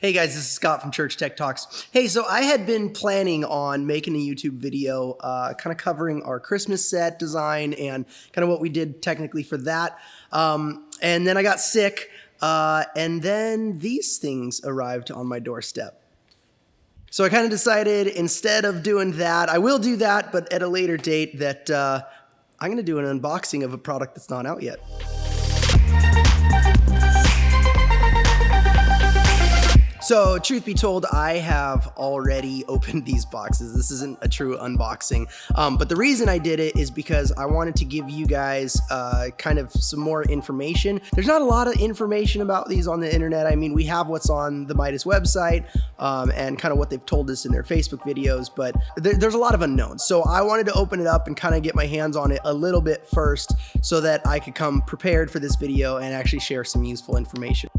Hey guys, this is Scott from Church Tech Talks. Hey, so I had been planning on making a YouTube video kind of covering our Christmas set design and kind of what we did technically for that. And then I got sick, and then these things arrived on my doorstep. So I kind of decided instead of doing that, I will do that, but at a later date, that I'm going to do an unboxing of a product that's not out yet. So, truth be told, I have already opened these boxes. This isn't a true unboxing. But the reason I did it is because I wanted to give you guys kind of some more information. There's not a lot of information about these on the internet. I mean, we have what's on the Midas website and kind of what they've told us in their Facebook videos, but there's a lot of unknowns. So I wanted to open it up and kind of get my hands on it a little bit first so that I could come prepared for this video and actually share some useful information.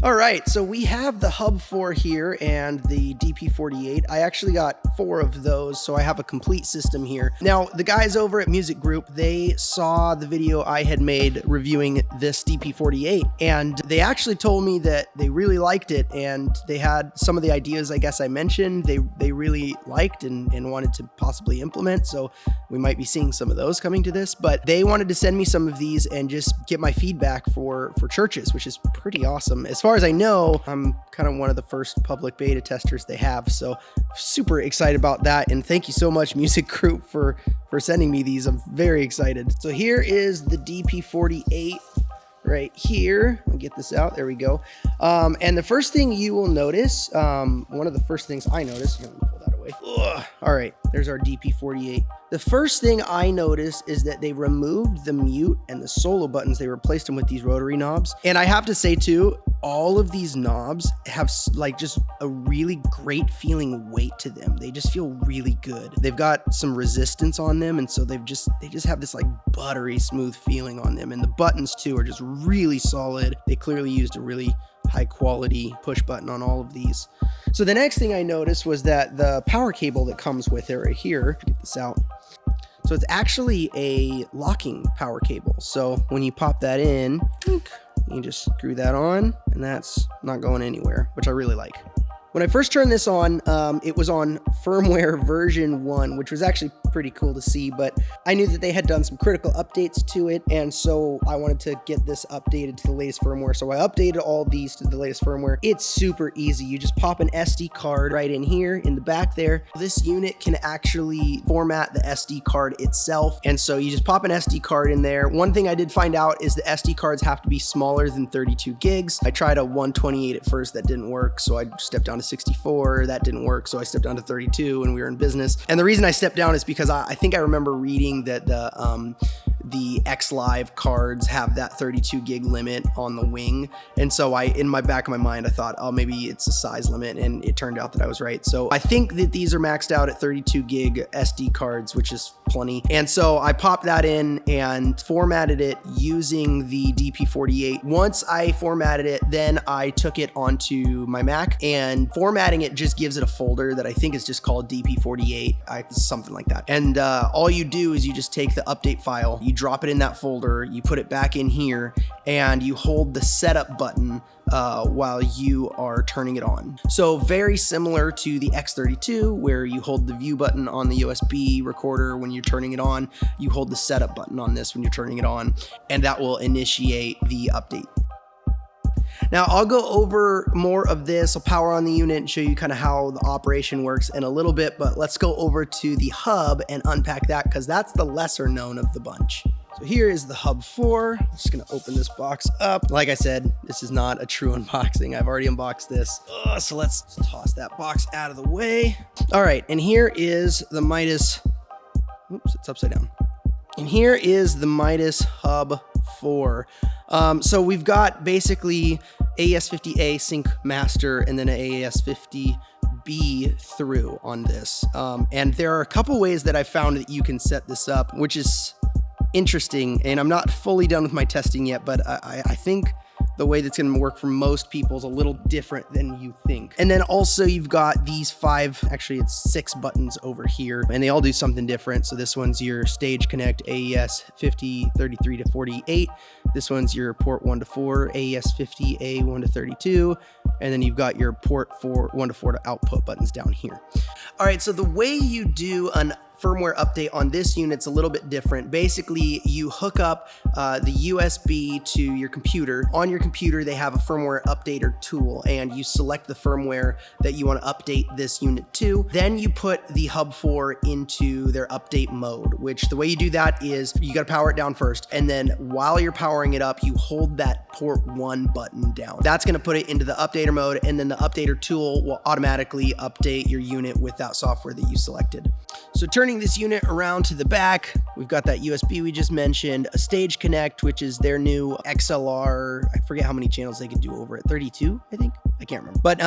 All right, so we have the Hub 4 here and the DP48. I actually got 4 of those, so I have a complete system here. Now, the guys over at Music Group, they saw the video I had made reviewing this DP48, and they actually told me that they really liked it, and they had some of the ideas I guess I mentioned they really liked and wanted to possibly implement, so we might be seeing some of those coming to this, but they wanted to send me some of these and just get my feedback for churches, which is pretty awesome. As far as I know, I'm kind of one of the first public beta testers they have, so super excited about that, and thank you so much, Music Group, for sending me these. I'm very excited. So here is the DP48 right here. I'll get this out. There we go. And the first thing you will notice, one of the first things I noticed, let me pull that away. Ugh. All right, there's our DP48. The first thing I noticed is that they removed the mute and the solo buttons. They replaced them with these rotary knobs. And I have to say too, all of these knobs have like just a really great feeling weight to them. They just feel really good. They've got some resistance on them, and so they just have this like buttery smooth feeling on them. And the buttons too are just really solid. They clearly used a really high quality push button on all of these. So the next thing I noticed was that the power cable that comes with it right here, get this out. So it's actually a locking power cable. So when you pop that in, you just screw that on, and that's not going anywhere, which I really like. When I first turned this on, it was on firmware version 1, which was actually pretty cool to see, but I knew that they had done some critical updates to it, and so I wanted to get this updated to the latest firmware. So I updated all these to the latest firmware. It's super easy. You just pop an SD card right in here in the back there. This unit can actually format the SD card itself, and so you just pop an SD card in there. One thing I did find out is the SD cards have to be smaller than 32 gigs. I tried a 128 at first, that didn't work, so I stepped down to 64, that didn't work, so I stepped down to 32 when we were in business. And the reason I stepped down is because I think I remember reading that the X Live cards have that 32 gig limit on the wing, and so in my back of my mind I thought, oh, maybe it's a size limit, and it turned out that I was right. So I think that these are maxed out at 32 gig SD cards, which is plenty. And so I popped that in and formatted it using the DP48. Once I formatted it, then I took it onto my Mac, and formatting it just gives it a folder that I think is just called DP48, something like that. And all you do is you just take the update file, you drop it in that folder, you put it back in here, and you hold the setup button while you are turning it on. So very similar to the X32, where you hold the view button on the USB recorder when you're turning it on, you hold the setup button on this when you're turning it on, and that will initiate the update. Now I'll go over more of this. I'll power on the unit and show you kind of how the operation works in a little bit, but let's go over to the Hub and unpack that, because that's the lesser known of the bunch. So here is the Hub 4. I'm just gonna open this box up. Like I said, this is not a true unboxing. I've already unboxed this. So let's toss that box out of the way. All right, and here is the Midas, oops, it's upside down. And here is the Midas Hub 4. So we've got basically AES50A sync master and then an AES50B through on this. And there are a couple ways that I found that you can set this up, which is interesting. And I'm not fully done with my testing yet, but I think the way that's going to work for most people is a little different than you think. And then also you've got these 5, actually it's 6 buttons over here, and they all do something different. So this one's your stage connect AES 50, 33 to 48. This one's your port 1 to 4, AES50A 1 to 32, and then you've got your port 1 to 4 to output buttons down here. All right, so the way you do an firmware update on this unit's a little bit different. Basically, you hook up the USB to your computer. On your computer, they have a firmware updater tool, and you select the firmware that you want to update this unit to. Then you put the Hub 4 into their update mode, which the way you do that is you got to power it down first, and then while you're powering it up, you hold that port 1 button down. That's going to put it into the updater mode, and then the updater tool will automatically update your unit with that software that you selected. So turning this unit around to the back, we've got that USB we just mentioned, a Stage Connect, which is their new XLR. I forget how many channels they can do over it. 32, I think. I can't remember. But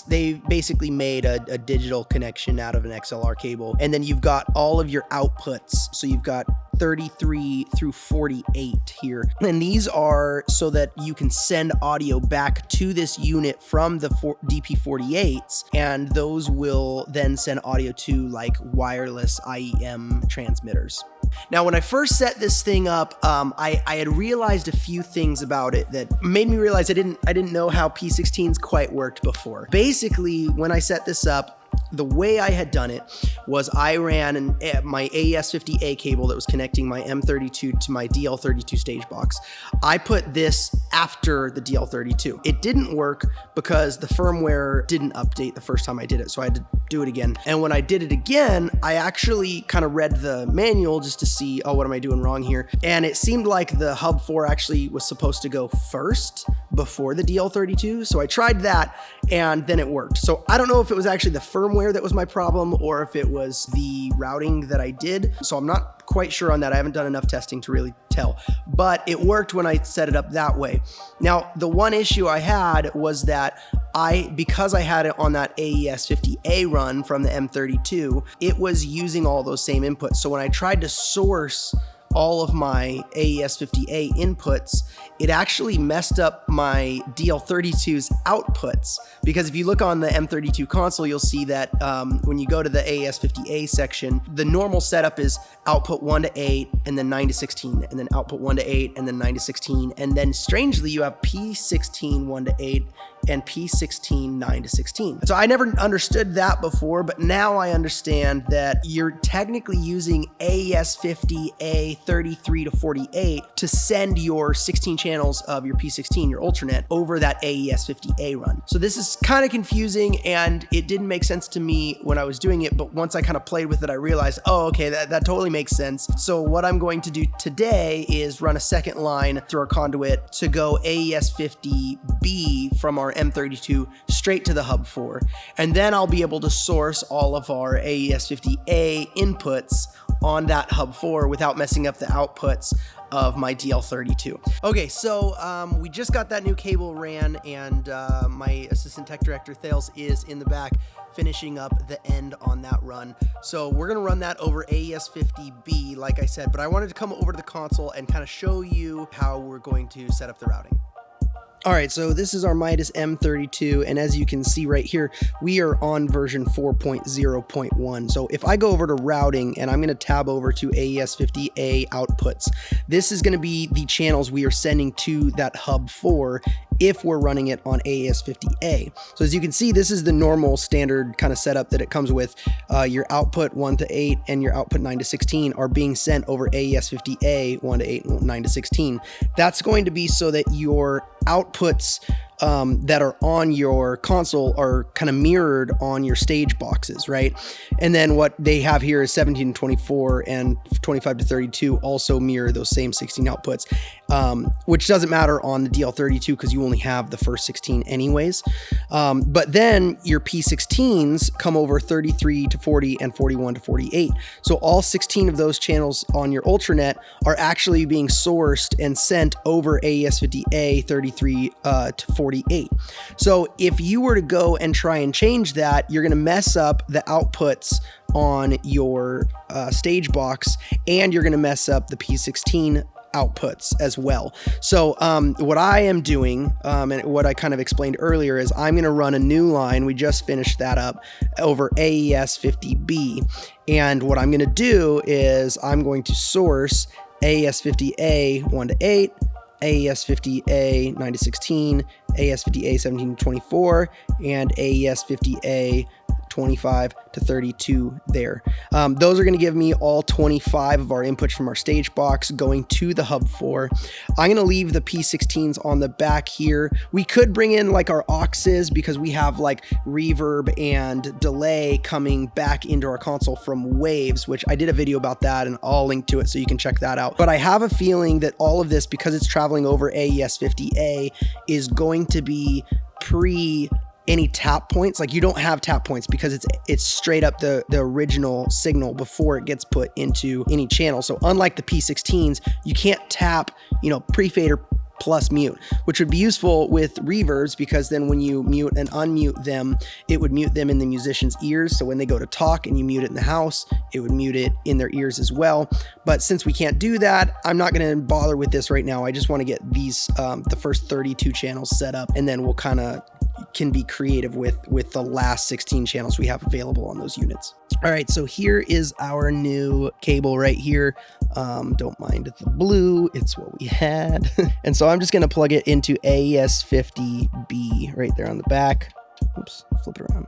they basically made a digital connection out of an XLR cable. And then you've got all of your outputs. So you've got 33 through 48 here. And these are so that you can send audio back to this unit from the DP48s, and those will then send audio to like wireless IEM transmitters. Now, when I first set this thing up, I had realized a few things about it that made me realize I didn't know how P16s quite worked before. Basically, when I set this up, the way I had done it was I ran my AES50A cable that was connecting my M32 to my DL32 stage box. I put this after the DL32. It didn't work because the firmware didn't update the first time I did it, so I had to do it again. And when I did it again, I actually kind of read the manual just to see, oh, what am I doing wrong here? And it seemed like the Hub 4 actually was supposed to go first before the DL32. So I tried that and then it worked. So I don't know if it was actually the firmware that was my problem or if it was the routing that I did. So I'm not quite sure on that. I haven't done enough testing to really tell, but it worked when I set it up that way. Now, the one issue I had was that because I had it on that AES50A run from the M32, it was using all those same inputs. So when I tried to source all of my AES50A inputs, it actually messed up my DL32's outputs. Because if you look on the M32 console, you'll see that when you go to the AES50A section, the normal setup is output 1 to 8, and then 9 to 16, and then output 1 to 8, and then 9 to 16. And then strangely, you have P16 1 to 8, and P16 9 to 16. So I never understood that before, but now I understand that you're technically using AES50A 33 to 48 to send your 16 channels of your P16, your Ultranet, over that AES50A run. So this is kind of confusing, and it didn't make sense to me when I was doing it, but once I kind of played with it, I realized, oh, okay, that totally makes sense. So what I'm going to do today is run a second line through our conduit to go AES50B from our M32 straight to the Hub 4. And then I'll be able to source all of our AES50A inputs on that Hub 4 without messing up the outputs of my DL32. Okay, so we just got that new cable ran, and my assistant tech director Thales is in the back finishing up the end on that run. So we're gonna run that over AES50B, like I said, but I wanted to come over to the console and kind of show you how we're going to set up the routing. All right, so this is our Midas M32, and as you can see right here, we are on version 4.0.1. So if I go over to routing, and I'm going to tab over to AES50A outputs, this is going to be the channels we are sending to that Hub 4 if we're running it on AES50A. So as you can see, this is the normal standard kind of setup that it comes with. Your output 1 to 8 and your output 9 to 16 are being sent over AES50A 1 to 8 and 9 to 16. That's going to be so that your outputs that are on your console are kind of mirrored on your stage boxes, right? And then what they have here is 17 to 24 and 25 to 32 also mirror those same 16 outputs, which doesn't matter on the DL32 because you only have the first 16 anyways. But then your P16s come over 33 to 40 and 41 to 48. So all 16 of those channels on your Ultranet are actually being sourced and sent over AES50A 33 to 48. So if you were to go and try and change that, you're going to mess up the outputs on your stage box, and you're going to mess up the P16 outputs as well. So what I am doing, and what I kind of explained earlier, is I'm going to run a new line. We just finished that up over AES50B. And what I'm going to do is I'm going to source AES50A 1 to 8, AES50A 9 to 16, AES50A 17 to 24, and AES50A 25 to 32 there. Those are going to give me all 25 of our inputs from our stage box going to the hub 4. I'm going to leave the P16s on the back here. We could bring in like our auxes because we have like reverb and delay coming back into our console from waves, which I did a video about that and I'll link to it so you can check that out. But I have a feeling that all of this, because it's traveling over AES50A, is going to be pre any tap points. Like, you don't have tap points because it's straight up the original signal before it gets put into any channel. So unlike the P16s, you can't tap, pre-fader plus mute, which would be useful with reverbs, because then when you mute and unmute them, it would mute them in the musician's ears. So when they go to talk and you mute it in the house, it would mute it in their ears as well. But since we can't do that, I'm not going to bother with this right now. I just want to get these, the first 32 channels set up, and then we'll kind of can be creative with the last 16 channels we have available on those units. All right, so here is our new cable right here. Don't mind the blue, it's what we had. And so I'm just gonna plug it into AES50B right there on the back. Oops, flip it around.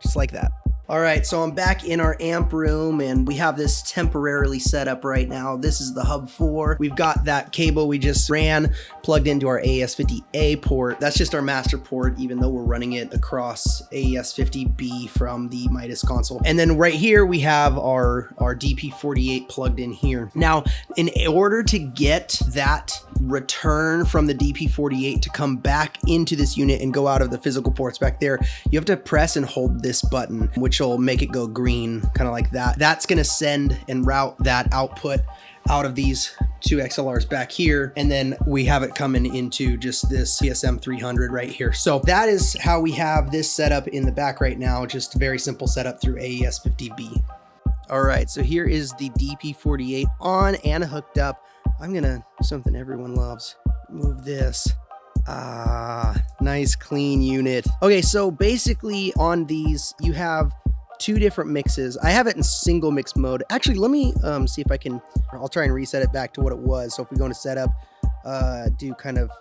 Just like that. All right, so I'm back in our amp room and we have this temporarily set up right now. This is the hub 4. We've got that cable we just ran plugged into our AES50A port. That's just our master port, even though we're running it across AES50B from the Midas console. And then right here, we have our DP48 plugged in here. Now, in order to get that return from the DP48 to come back into this unit and go out of the physical ports back there, you have to press and hold this button, which will make it go green, kind of like that. That's gonna send and route that output out of these two XLRs back here, and then we have it coming into just this CSM 300 right here. So that is how we have this set up in the back right now, just a very simple setup through AES50B. All right, so here is the DP48 on and hooked up. I'm gonna, something everyone loves, move this. Nice clean unit. Okay, so basically on these, you have two different mixes. I have it in single mix mode. Actually, let me see if I can, I'll try and reset it back to what it was. So if we go into setup, do kind of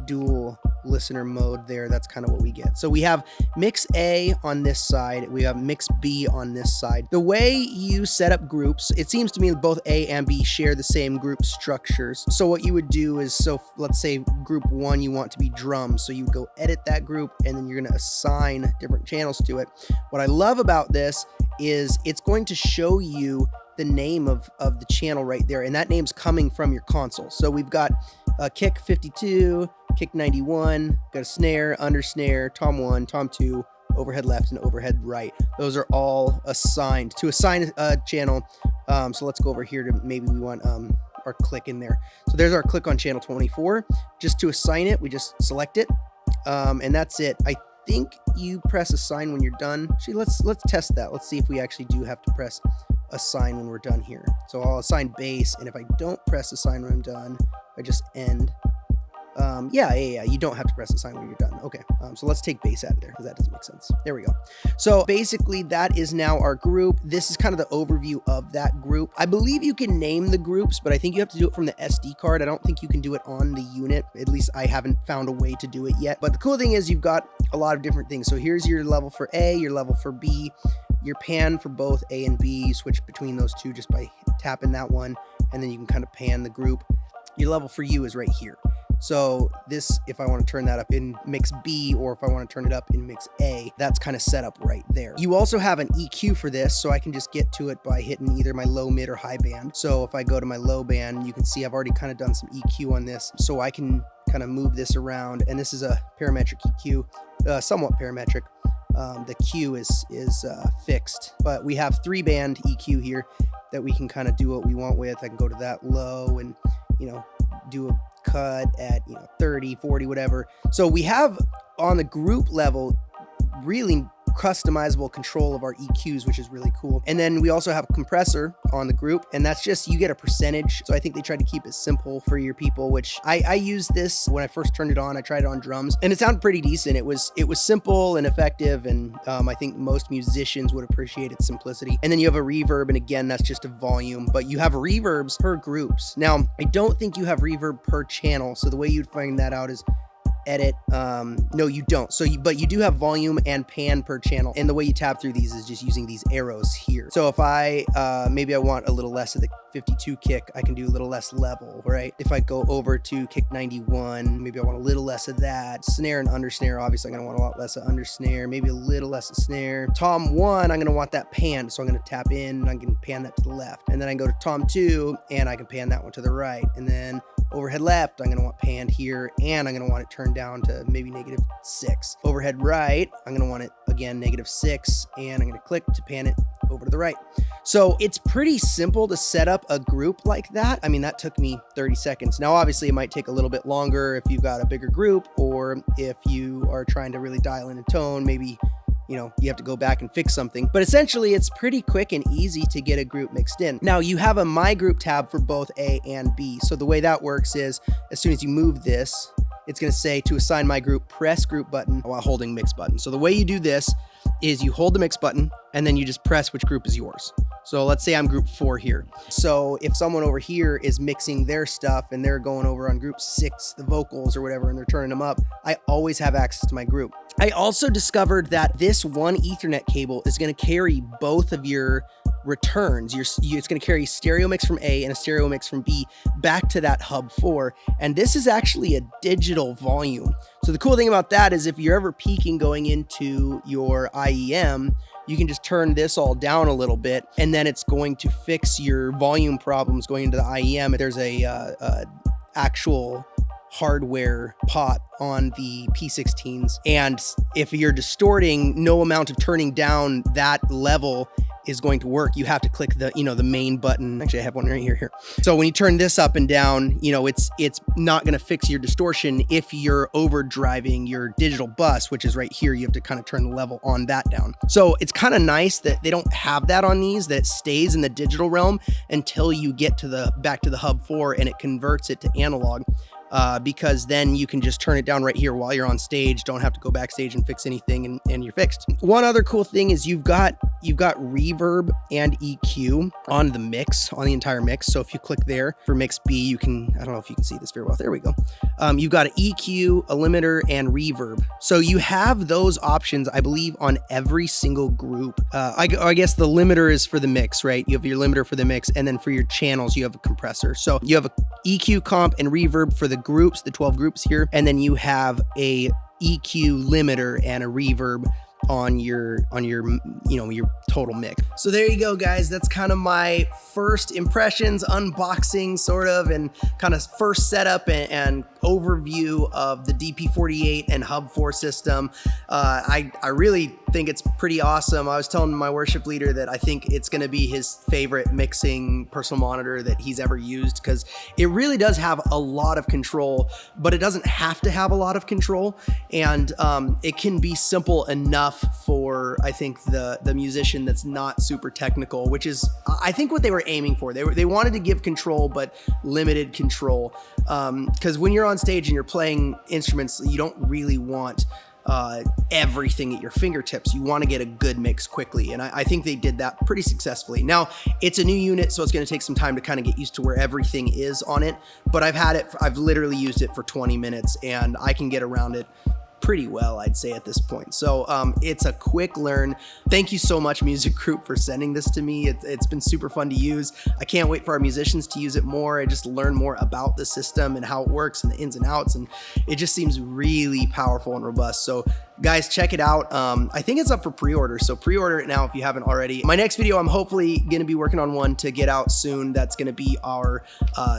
dual listener mode there, that's kind of what we get. So we have mix A on this side, we have mix B on this side. The way you set up groups, it seems to me that both A and B share the same group structures. So what you would do is, so let's say group 1 you want to be drums, so you would go edit that group and then you're going to assign different channels to it. What I love about this is it's going to show you the name of the channel right there, and that name's coming from your console. So we've got kick 52, kick 91, got a snare, under snare, tom 1, tom 2, overhead left, and overhead right. Those are all assigned. To assign a channel, so let's go over here to, maybe we want our click in there. So there's our click on channel 24. Just to assign it, we just select it, and that's it. I think you press assign when you're done. Actually, let's test that. Let's see if we actually do have to press assign when we're done here. So I'll assign bass, and if I don't press assign when I'm done, I just end. Yeah, you don't have to press assign when you're done. Okay, so let's take bass out of there because that doesn't make sense. There we go. So basically that is now our group. This is kind of the overview of that group. I believe you can name the groups, but I think you have to do it from the SD card. I don't think you can do it on the unit. At least I haven't found a way to do it yet. But the cool thing is you've got a lot of different things. So here's your level for A, your level for B, your pan for both A and B. You switch between those two just by tapping that one, and then you can kind of pan the group. Your level for U is right here. So this, if I want to turn that up in mix B, or if I want to turn it up in mix A, that's kind of set up right there. You also have an EQ for this, so I can just get to it by hitting either my low, mid, or high band. So if I go to my low band, you can see I've already kind of done some EQ on this, so I can kind of move this around. And this is a parametric EQ, somewhat parametric. The Q is fixed, but we have 3-band EQ here that we can kind of do what we want with. I can go to that low and, do a cut at 30, 40, whatever. So we have on the group level really customizable control of our EQs, which is really cool. And then we also have a compressor on the group, and that's just, you get a percentage. So I think they tried to keep it simple for your people, which I used this when I first turned it on. I tried it on drums and it sounded pretty decent. It was simple and effective, and I think most musicians would appreciate its simplicity. And then you have a reverb, and again, that's just a volume, but you have reverbs per groups. Now, I don't think you have reverb per channel. So the way you'd find that out is edit. No, you don't. But you do have volume and pan per channel. And the way you tab through these is just using these arrows here. So if maybe I want a little less of the 52 kick, I can do a little less level, right? If I go over to kick 91, maybe I want a little less of that. Snare and undersnare, obviously I'm gonna want a lot less of undersnare, maybe a little less of snare. Tom 1, I'm gonna want that pan. So I'm gonna tap in and I can pan that to the left. And then I can go to Tom 2 and I can pan that one to the right. And then overhead left, I'm gonna want panned here, and I'm gonna want it turned down to maybe -6. Overhead right, I'm gonna want it again -6, and I'm gonna click to pan it over to the right. So it's pretty simple to set up a group like that. I mean, that took me 30 seconds. Now, obviously it might take a little bit longer if you've got a bigger group, or if you are trying to really dial in a tone, maybe you have to go back and fix something. But essentially, it's pretty quick and easy to get a group mixed in. Now, you have a My Group tab for both A and B. So the way that works is, as soon as you move this, it's gonna say to assign my group, press group button while holding mix button. So the way you do this is you hold the mix button, and then you just press which group is yours. So let's say I'm group 4 here. So if someone over here is mixing their stuff and they're going over on group 6, the vocals or whatever, and they're turning them up, I always have access to my group. I also discovered that this one Ethernet cable is gonna carry both of your returns. It's gonna carry stereo mix from A and a stereo mix from B back to that hub 4. And this is actually a digital volume. So the cool thing about that is if you're ever peaking going into your IEM, you can just turn this all down a little bit, and then it's going to fix your volume problems going into the IEM. There's a actual hardware pot on the P16s, and if you're distorting, no amount of turning down that level is going to work. You have to click the main button. Actually, I have one right here. So when you turn this up and down, it's not going to fix your distortion if you're overdriving your digital bus, which is right here. You have to kind of turn the level on that down. So it's kind of nice that they don't have that on these, that stays in the digital realm until you get to back to the hub 4 and it converts it to analog. Because then you can just turn it down right here while you're on stage. Don't have to go backstage and fix anything, and you're fixed. One other cool thing is you've got reverb and EQ on the mix, on the entire mix. So if you click there for mix B, you can, I don't know if you can see this very well. There we go. You've got an EQ, a limiter, and reverb. So you have those options, I believe, on every single group. I guess the limiter is for the mix, right? You have your limiter for the mix, and then for your channels, you have a compressor. So you have a EQ, comp, and reverb for the groups, the 12 groups here, and then you have a EQ limiter and a reverb on your total mix. So there you go, guys. That's kind of my first impressions, unboxing sort of, and kind of first setup and overview of the DP48 and Hub 4 system. I really think it's pretty awesome. I was telling my worship leader that I think it's going to be his favorite mixing personal monitor that he's ever used, because it really does have a lot of control, but it doesn't have to have a lot of control, and it can be simple enough for, I think, the musician that's not super technical, which is, I think, what they were aiming for. They wanted to give control, but limited control, because when you're on stage and you're playing instruments, you don't really want everything at your fingertips. You want to get a good mix quickly, and I think they did that pretty successfully. Now, it's a new unit, so it's going to take some time to kind of get used to where everything is on it, but I've literally used it for 20 minutes, and I can get around it pretty well, I'd say, at this point. So it's a quick learn. Thank you so much, Music Group, for sending this to me. It's been super fun to use. I can't wait for our musicians to use it more. I just learn more about the system and how it works and the ins and outs, and it just seems really powerful and robust. So guys, check it out. I think it's up for pre-order, so pre-order it now if you haven't already. My next video, I'm hopefully going to be working on one to get out soon. That's going to be our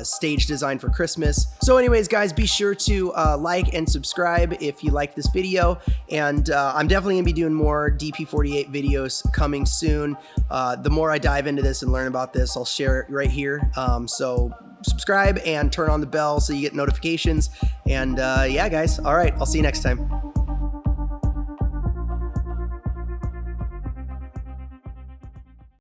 stage design for Christmas. So anyways, guys, be sure to like and subscribe if you like this video, and I'm definitely going to be doing more DP48 videos coming soon. The more I dive into this and learn about this, I'll share it right here. So subscribe and turn on the bell so you get notifications. And yeah, guys, all right, I'll see you next time.